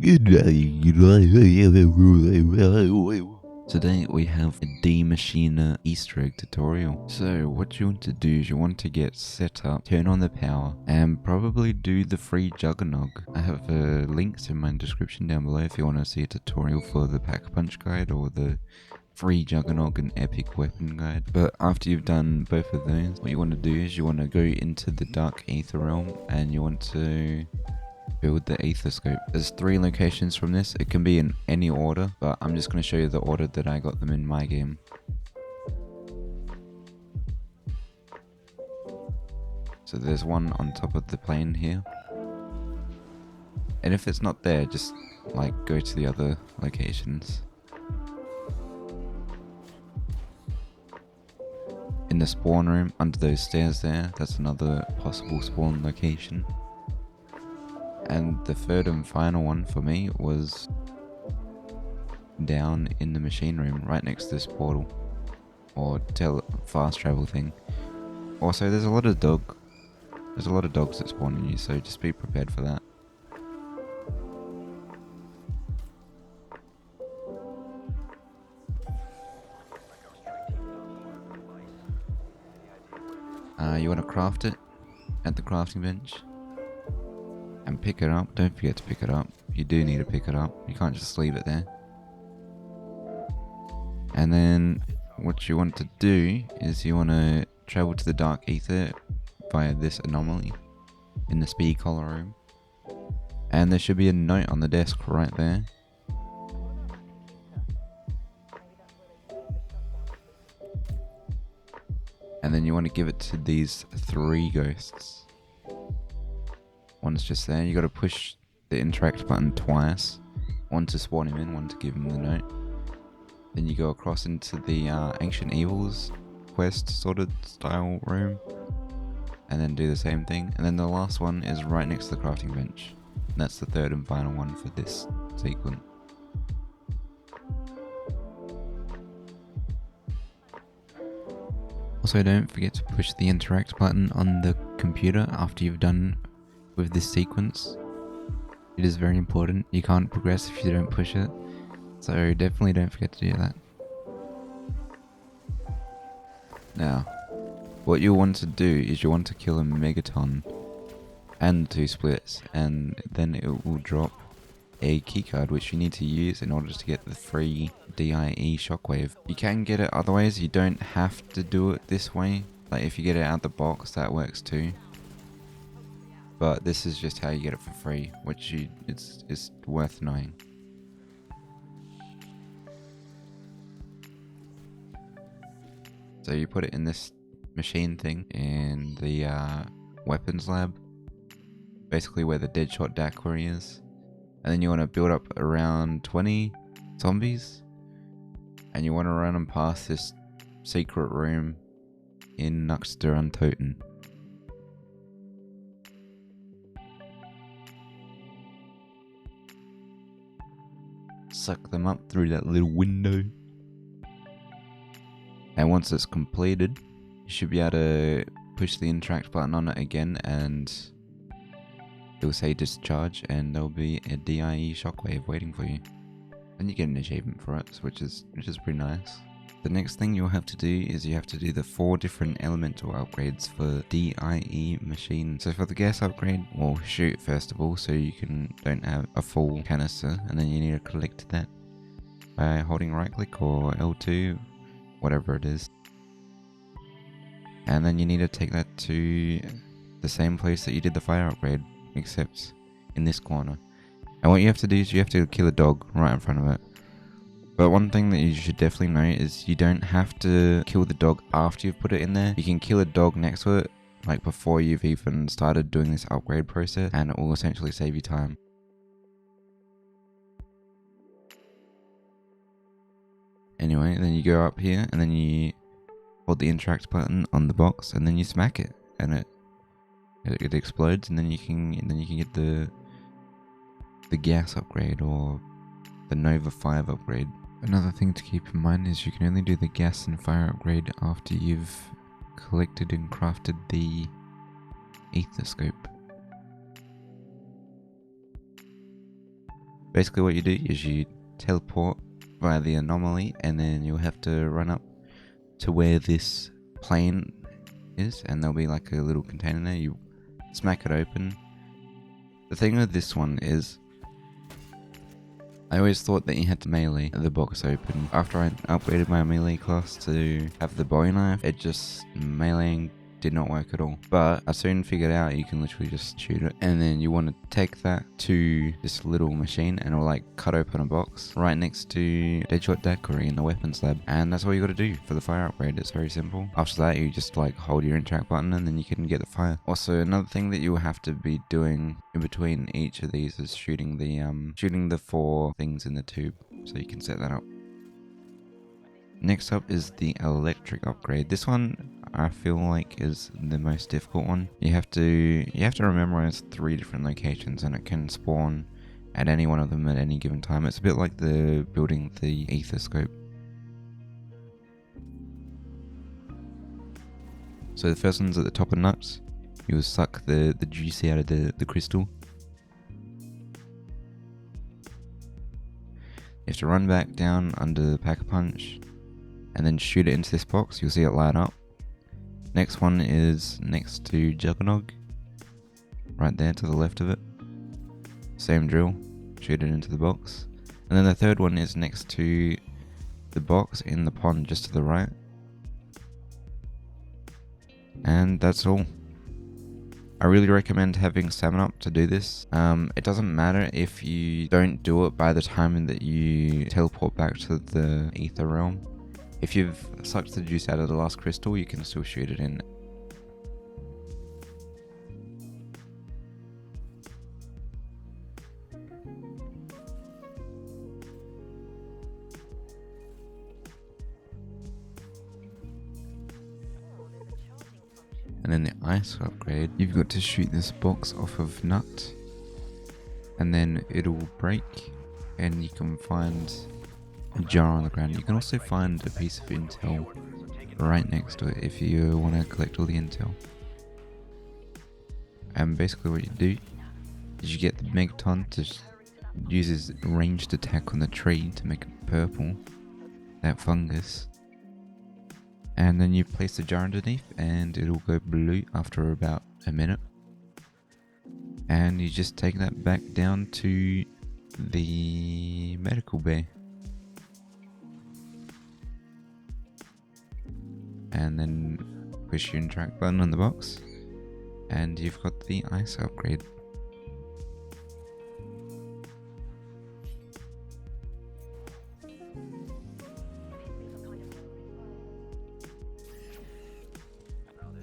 Today we have a D.I.E Easter egg tutorial. So what you want to do is you want to get set up, turn on the power, and probably do the free Juggernog. I have links in my description down below if you want to see a tutorial for the pack punch guide or the free Juggernog and epic weapon guide. But after you've done both of those, what you want to do is you want to go into the dark Aether realm and you want to build the Aether Scope. There's 3 locations from this. It can be in any order, but I'm just going to show you the order that I got them in my game. So there's one on top of the plane here. And if it's not there, just like go to the other locations. In the spawn room, under those stairs there, that's another possible spawn location. And the third and final one for me was down in the machine room, right next to this portal. Or fast travel thing. Also, there's a lot of dogs that spawn in you, so just be prepared for that. You want to craft it at the crafting bench. And pick it up. Don't forget to pick it up. You do need to pick it up. You can't just leave it there. And then what you want to do is you want to travel to the dark Aether via this anomaly in the speed collar room. And there should be a note on the desk right there. And then you want to give it to these 3 ghosts. One's just there. You got to push the interact button twice. One to spawn him in, one to give him the note. Then you go across into the Ancient Evils quest sort of style room. And then do the same thing. And then the last one is right next to the crafting bench. And that's the third and final one for this sequence. Also, don't forget to push the interact button on the computer after you've done with this sequence. It is very important. You can't progress if you don't push it. So definitely don't forget to do that. Now, what you want to do is you want to kill a Megaton and 2 splits, and then it will drop a keycard which you need to use in order to get the free D.I.E Shockwave. You can get it other ways. You don't have to do it this way. Like if you get it out the box, that works too. But this is just how you get it for free, which it's worth knowing. So you put it in this machine thing in the weapons lab, basically where the Deadshot Daiquiri is. And then you want to build up around 20 zombies. And you want to run them past this secret room in Nuxter und Toten. Suck them up through that little window. And once it's completed, you should be able to push the interact button on it again and it will say discharge and there'll be a D.I.E Shockwave waiting for you. And you get an achievement for it, which is pretty nice. The next thing you'll have to do is you have to do the 4 different elemental upgrades for D.I.E machine. So for the gas upgrade, well, shoot first of all, so you don't have a full canister, and then you need to collect that by holding right click or L2, whatever it is. And then you need to take that to the same place that you did the fire upgrade, except in this corner. And what you have to do is you have to kill a dog right in front of it. But one thing that you should definitely know is you don't have to kill the dog after you've put it in there. You can kill a dog next to it, like before you've even started doing this upgrade process, and it will essentially save you time. Anyway, then you go up here and then you hold the interact button on the box and then you smack it and it explodes, and then you can get the gas upgrade or the Nova 5 upgrade. Another thing to keep in mind is you can only do the gas and fire upgrade after you've collected and crafted the Aether Scope. basically what you do is you teleport via the anomaly, and then you'll have to run up to where this plane is, and there'll be like a little container there. You smack it open. The thing with this one is, I always thought that you had to melee the box open. After I upgraded my melee class to have the bowie knife, it just meleeing did not work at all. But I soon figured out you can literally just shoot it, and then you want to take that to this little machine, and it'll like cut open a box right next to Deadshot Daiquiri in the weapons lab. And that's all you got to do for the fire upgrade. It's very simple. After that, you just like hold your interact button, and then you can get the fire. Also, another thing that you'll have to be doing in between each of these is shooting the 4 things in the tube, so you can set that up. Next up is the electric upgrade. This one I feel like is the most difficult one. You have to memorize 3 different locations, and it can spawn at any one of them at any given time. It's a bit like building the Aether Scope. So the first one's at the top of nuts. You'll suck the juice out of the crystal. You have to run back down under the Pack-a-Punch and then shoot it into this box. You'll see it light up. Next one is next to Juggernog, right there to the left of it. Same drill, shoot it into the box. And then the third one is next to the box in the pond just to the right. And that's all. I really recommend having 7-Up to do this. It doesn't matter if you don't do it by the time that you teleport back to the Aether realm. If you've sucked the juice out of the last crystal, you can still shoot it in. And then the ice upgrade, you've got to shoot this box off of nut, and then it'll break, and you can find a jar on the ground. You can also find a piece of intel right next to it if you want to collect all the intel. And basically what you do is you get the Megaton to use his ranged attack on the tree to make it purple, that fungus. And then you place the jar underneath, and it'll go blue after about a minute. And you just take that back down to the medical bay. And then push your interact button on the box, and you've got the ice upgrade.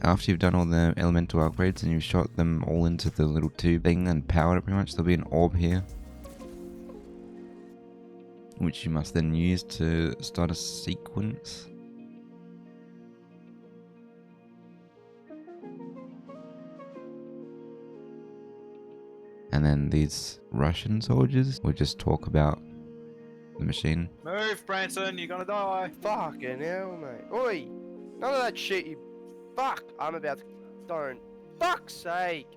After you've done all the elemental upgrades and you've shot them all into the little tube thing and powered it pretty much, there'll be an orb here, which you must then use to start a sequence. And then these Russian soldiers will just talk about the machine. Move, Branson, you're gonna die. Fucking hell, mate. Oi! None of that shit, you... Fuck! I'm about to... Don't. Fuck's sake!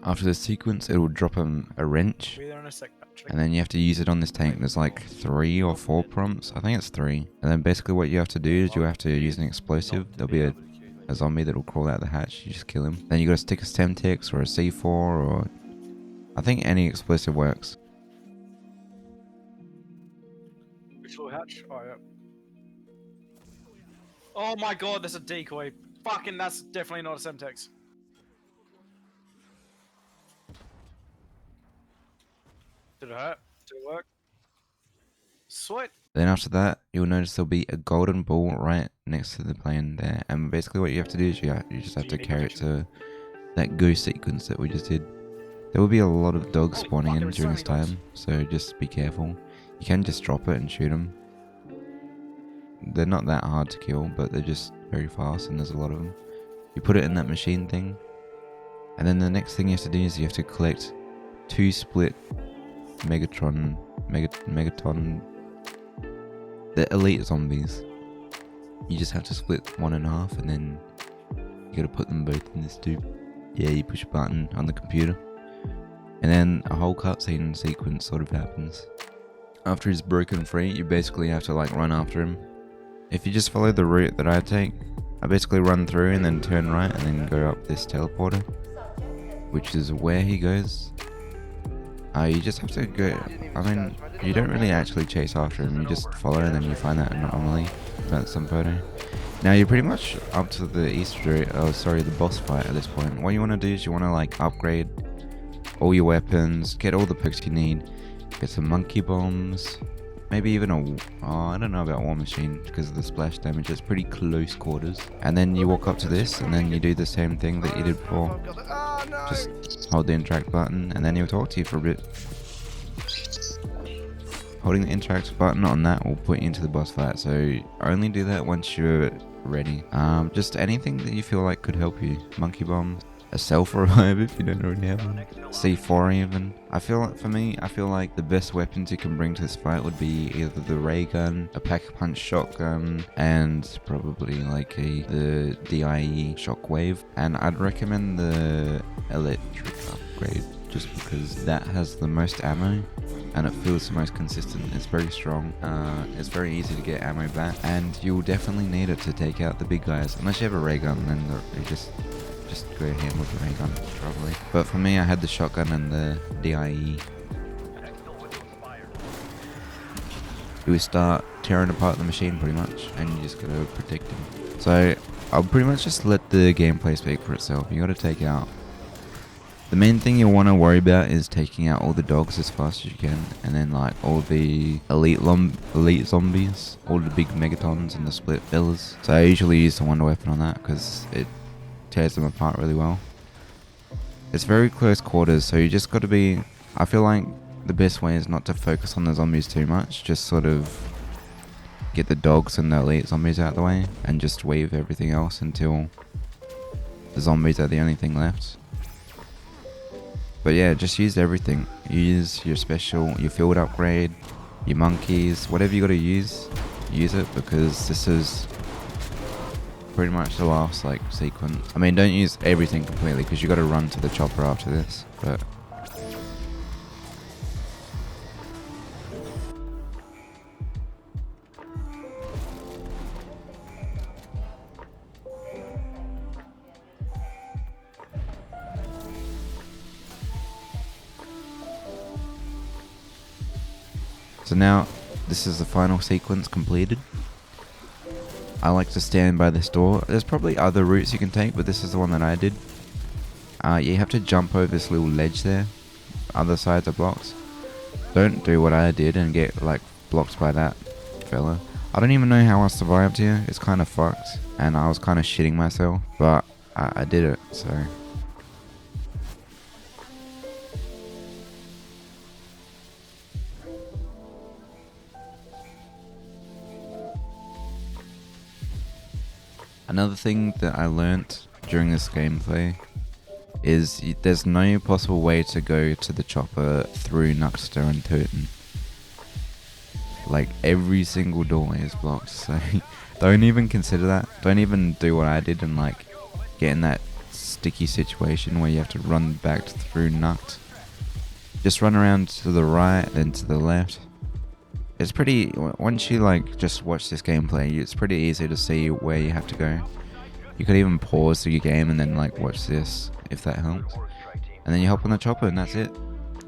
After the sequence, it will drop a wrench. Be there in a sec, Patrick. And then you have to use it on this tank. There's like 3 or 4 prompts. I think it's 3. And then basically what you have to do is you have to use an explosive. There'll be a zombie that will crawl out the hatch. You just kill him. Then you gotta stick a Semtex or a C4 or... I think any explosive works. Which little hatch? Oh, yeah. Oh my god, there's a decoy. Fucking, that's definitely not a Semtex. Did it hurt? Did it work? Sweet. Then after that, you'll notice there'll be a golden ball right next to the plane there. And basically what you have to do is you just have to carry it to that go sequence that we just did. There will be a lot of dogs spawning in during this time, so just be careful. You can just drop it and shoot them. They're not that hard to kill, but they're just very fast and there's a lot of them. You put it in that machine thing, and then the next thing you have to do is you have to collect 2 split Megaton, the elite zombies. You just have to split one in half, and then you gotta put them both in this tube. Yeah, you push a button on the computer, and then a whole cutscene sequence sort of happens. After he's broken free, you basically have to like run after him. If you just follow the route that I take, I basically run through and then turn right and then go up this teleporter, which is where he goes. You just have to go, I mean, you don't really actually chase after him, you just follow and then you find that anomaly about some photo. Now you're pretty much up to the the boss fight at this point. What you want to do is you want to like upgrade all your weapons, get all the perks you need, get some monkey bombs, maybe even I don't know about War Machine because of the splash damage, it's pretty close quarters. And then you walk up to this and then you do the same thing that you did before. Just hold the interact button and then he'll talk to you for a bit. Holding the interact button on that will put you into the boss fight, so only do that once you're ready. Just anything that you feel like could help you. Monkey bombs, a self-revive if you don't already have one, C4 even. I feel like the best weapons you can bring to this fight would be either the ray gun, a pack-a-punch shotgun, and probably like the D.I.E Shockwave. And I'd recommend the electric upgrade just because that has the most ammo and it feels the most consistent. It's very strong, it's very easy to get ammo back, and you'll definitely need it to take out the big guys. Unless you have a ray gun, then you just go ham with the ray gun probably. But for me, I had the shotgun and the D.I.E. You start tearing apart the machine pretty much, and you just gotta protect him. So I'll pretty much just let the gameplay speak for itself. You gotta take out. The main thing you want to worry about is taking out all the dogs as fast as you can, and then like all the elite zombies, all the big megatons and the split villas. So I usually use the wonder weapon on that because it tears them apart really well. It's very close quarters, so you just got to be, I feel like the best way is not to focus on the zombies too much, just sort of get the dogs and the elite zombies out of the way and just wave everything else until the zombies are the only thing left. But yeah, just use everything. Use your special, your field upgrade, your monkeys, whatever you gotta use it, because this is pretty much the last like sequence. I mean, don't use everything completely because you gotta run to the chopper after this, but so now, this is the final sequence completed. I like to stand by this door. There's probably other routes you can take, but this is the one that I did. You have to jump over this little ledge there. Other sides are blocks. Don't do what I did and get like blocked by that fella. I don't even know how I survived here. It's kind of fucked, and I was kind of shitting myself, but I did it, so. Another thing that I learnt during this gameplay is there's no possible way to go to the chopper through Nuxter and Turton. Like, every single doorway is blocked, so don't even consider that. Don't even do what I did and like get in that sticky situation where you have to run back through Nuxt. Just run around to the right, then to the left. It's pretty, once you like just watch this gameplay, it's pretty easy to see where you have to go. You could even pause your game and then like watch this, if that helps. And then you hop on the chopper and that's it.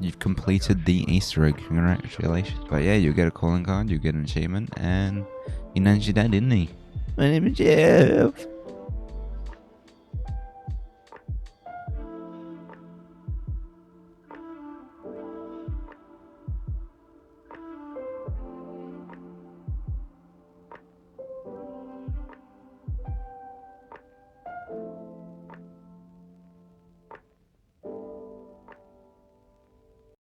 You've completed the Easter egg, congratulations. But yeah, you get a calling card, you get an achievement, and he named your dad, didn't he? My name is Jeff.